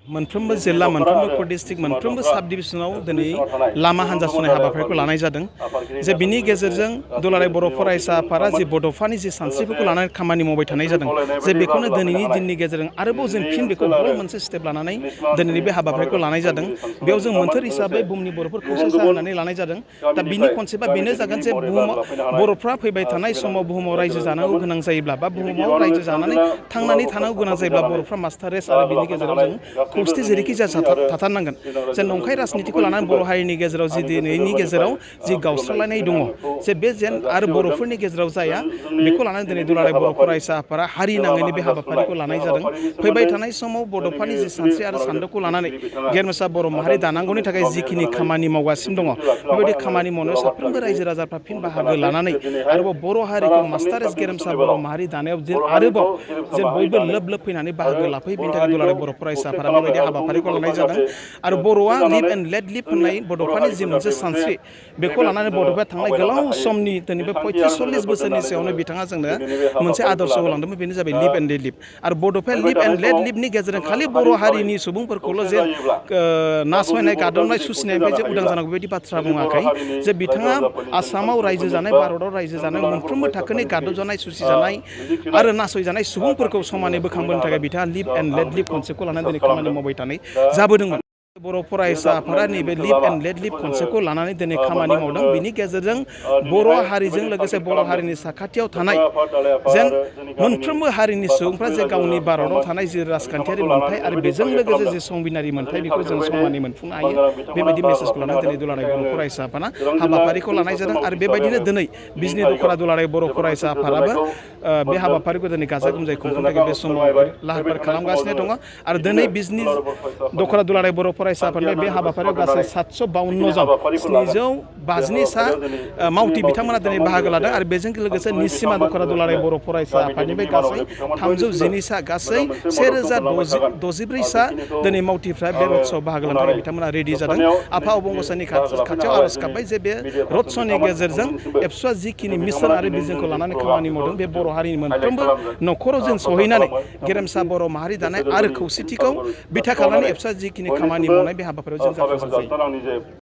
मोनफ्रोमबो जिल्ला मोनफ्रोमबो डिस्ट्रिक्ट मोनफ्रोमबो साब डिभिजनाव दिनै लामा हान्जा सुनाय हाबाफारिखौ लानाय जादों जे बिनि गेजेरजों दुलाराय बर' फरायसा आफादा जि बड'फानि जि सानस्रिफोरखौ लानानै खामानि मावबाय थानाय जादों जे बेखौनो दिनैनि दिननि गेजेरजों आरोबाव जों फिन बेखौ बल मोनसे स्टेप लानानै दिनैनि बे हाबाफारिखौ लानाय जादों बेयाव जों मोन्थोर हिसाबै बुहुमनि बर'फोर खौसेसा होननानै लानाय जादों दा बिनि कनसेप्टआ बेनो जागोन जे बुहुमाव बर'फ्रा फैबाय थानाय समाव बुहुमाव रायजो जानांगौ गोनां जायोब्ला बा बुहुमाव रायजो जानानै थांनानै थानांगौ गोनां जायोब्ला बर'फ्रा मास्टार रेस आरो बिनि गेजेराव जों खौसेथि जेरैखि जाया थाथारनांगोन जे नंखाय राजनितिखौ लानानै बर' हारिनि गेजेराव जि दिनैनि गेजेराव जि गावस्रालायनाय दङ जे बे जेन आरो बर'फोरनि गेजेराव जाया बेखौ लानानै दिनै दुलाराय बर' फरायसा आफादा हारि नाङैनो बे हाबाफारिखौ लानाय जादों फैबाय थानाय समाव बड'फानि जि सानस्रि आरो सान्दोंखौ लानानै गेरेमसा बर' माहारि दानांगौनि थाखाय जिखिनि खामानि मावगासिनो दङ बेबायदि खामानि मावनायाव साफ्रोमबो रायजो राजाफ्रा फिन बाहागो लानानै आरोबाव बर' हारिखौ मास्टार रेस गेरेमसा बर' माहारि दानायाव जेन आरोबाव जेन बयबो लोब लोब फैनानै बाहागो लाफैयो बेनि थाखाय दुलाराय बर' फरायसा आफादा बेबायदि हाबाफारिखौ लानाय जादों आरो बर'आ लिभ एन्ड लेट लिभ होननाय बड'फानि जि मोनसे सानस्रि बेखौ लानानै बड'फाया थांनाय गोलाव समनि दिनै बे 35-40 बोसोरनि सायावनो बिथाङा जोंनो मोनसे आदर्श होलांदोंमोन बेनो जाबाय लिभ एन्ड लेट लिभ आरो बड'फाया लिभ एन्ड लेट लिभनि गेजेरजों खालि बर' हारिनि सुबुंफोरखौल' जे नासयनाय गादबनाय सुसिनायनिफ्राय जे उदां जानांगौ बेबायदि बाथ्रा बुङाखै जे बिथाङा आसामाव रायजो जानाय भारताव रायजो जानाय मोनफ्रोमबो थाखोनि गादबजानाय सुसिजानाय आरो नासयजानाय सुबुंफोरखौ समानै बोखांबोनो थाखाय बिथाङा लिभ एन्ड लेट लिभ कनसेप्टखौ लानानै दिनै खामानि मावबाय थानाय जाबोदोंमोन बर' फरायसा आफादा नैबे लिभ एन्ड लेट लिभ कनसेप्टखौ लानानै दिनै खामानि मावदों बिनि गेजेरजों बर' हारिजों लोगोसे बर' हारिनि साखाथियाव थानाय जेन मोनफ्रोमबो हारिनि सुबुंफ्रा जे गावनि भारताव थानाय जि राजखान्थियारि मोन्थाय आरो बेजों लोगोसे जि संबिधानारि मोन्थाय बेखौ जों समानै मोनफुंनो हायो बेबायदि मेसेजखौ लानानै दिनै दुलाराय बर' फरायसा आफादा हाबाफारिखौ लानाय जादों आरो बेबायदिनो दिनै बिजनि दख'रा दुलाराय बर' फरायसा आफादाबो बे हाबाफारिखौ दिनै गाजा गोमजायै खुंफुंनो थाखाय बे समाव लाहार फाहार खालामगासिनो दङ आरो दिनै बिजनि दख'रा दुलाराय बर' फरायसा आफादनिफ्राय बे हाबाफारियाव गासै 752 जन 750 सा मावथि बिथांमोना दिनै बाहागो लादों आरो बेजों लोगोसे निसिमा दख'रा दुलाराय बर' फरायसा आफादनिफ्राय गासै 312 सा गासै 1064 सा दिनै मावथिफ्रा बे रथसआव बाहागो लानो थाखाय बिथांमोना रेडि जादों आफा अबंगसानि खाथियाव आर'ज गाबबाय जे बे रथसनि गेजेरजों एबसुआ जिखिनि मिशन आरो बिजनखौ लानानै खामानि मावदों बे बर' हारिनि मोनफ्रोमबो न'खराव जों सहैनानै गेरेमसा बर' माहारि दानाय आरो खौसेथिखौ बिथा खालामनानै एबसुआ जिखिनि खामानि मावनाय बे हाबाफारियाव जों जाफुंसार जायो।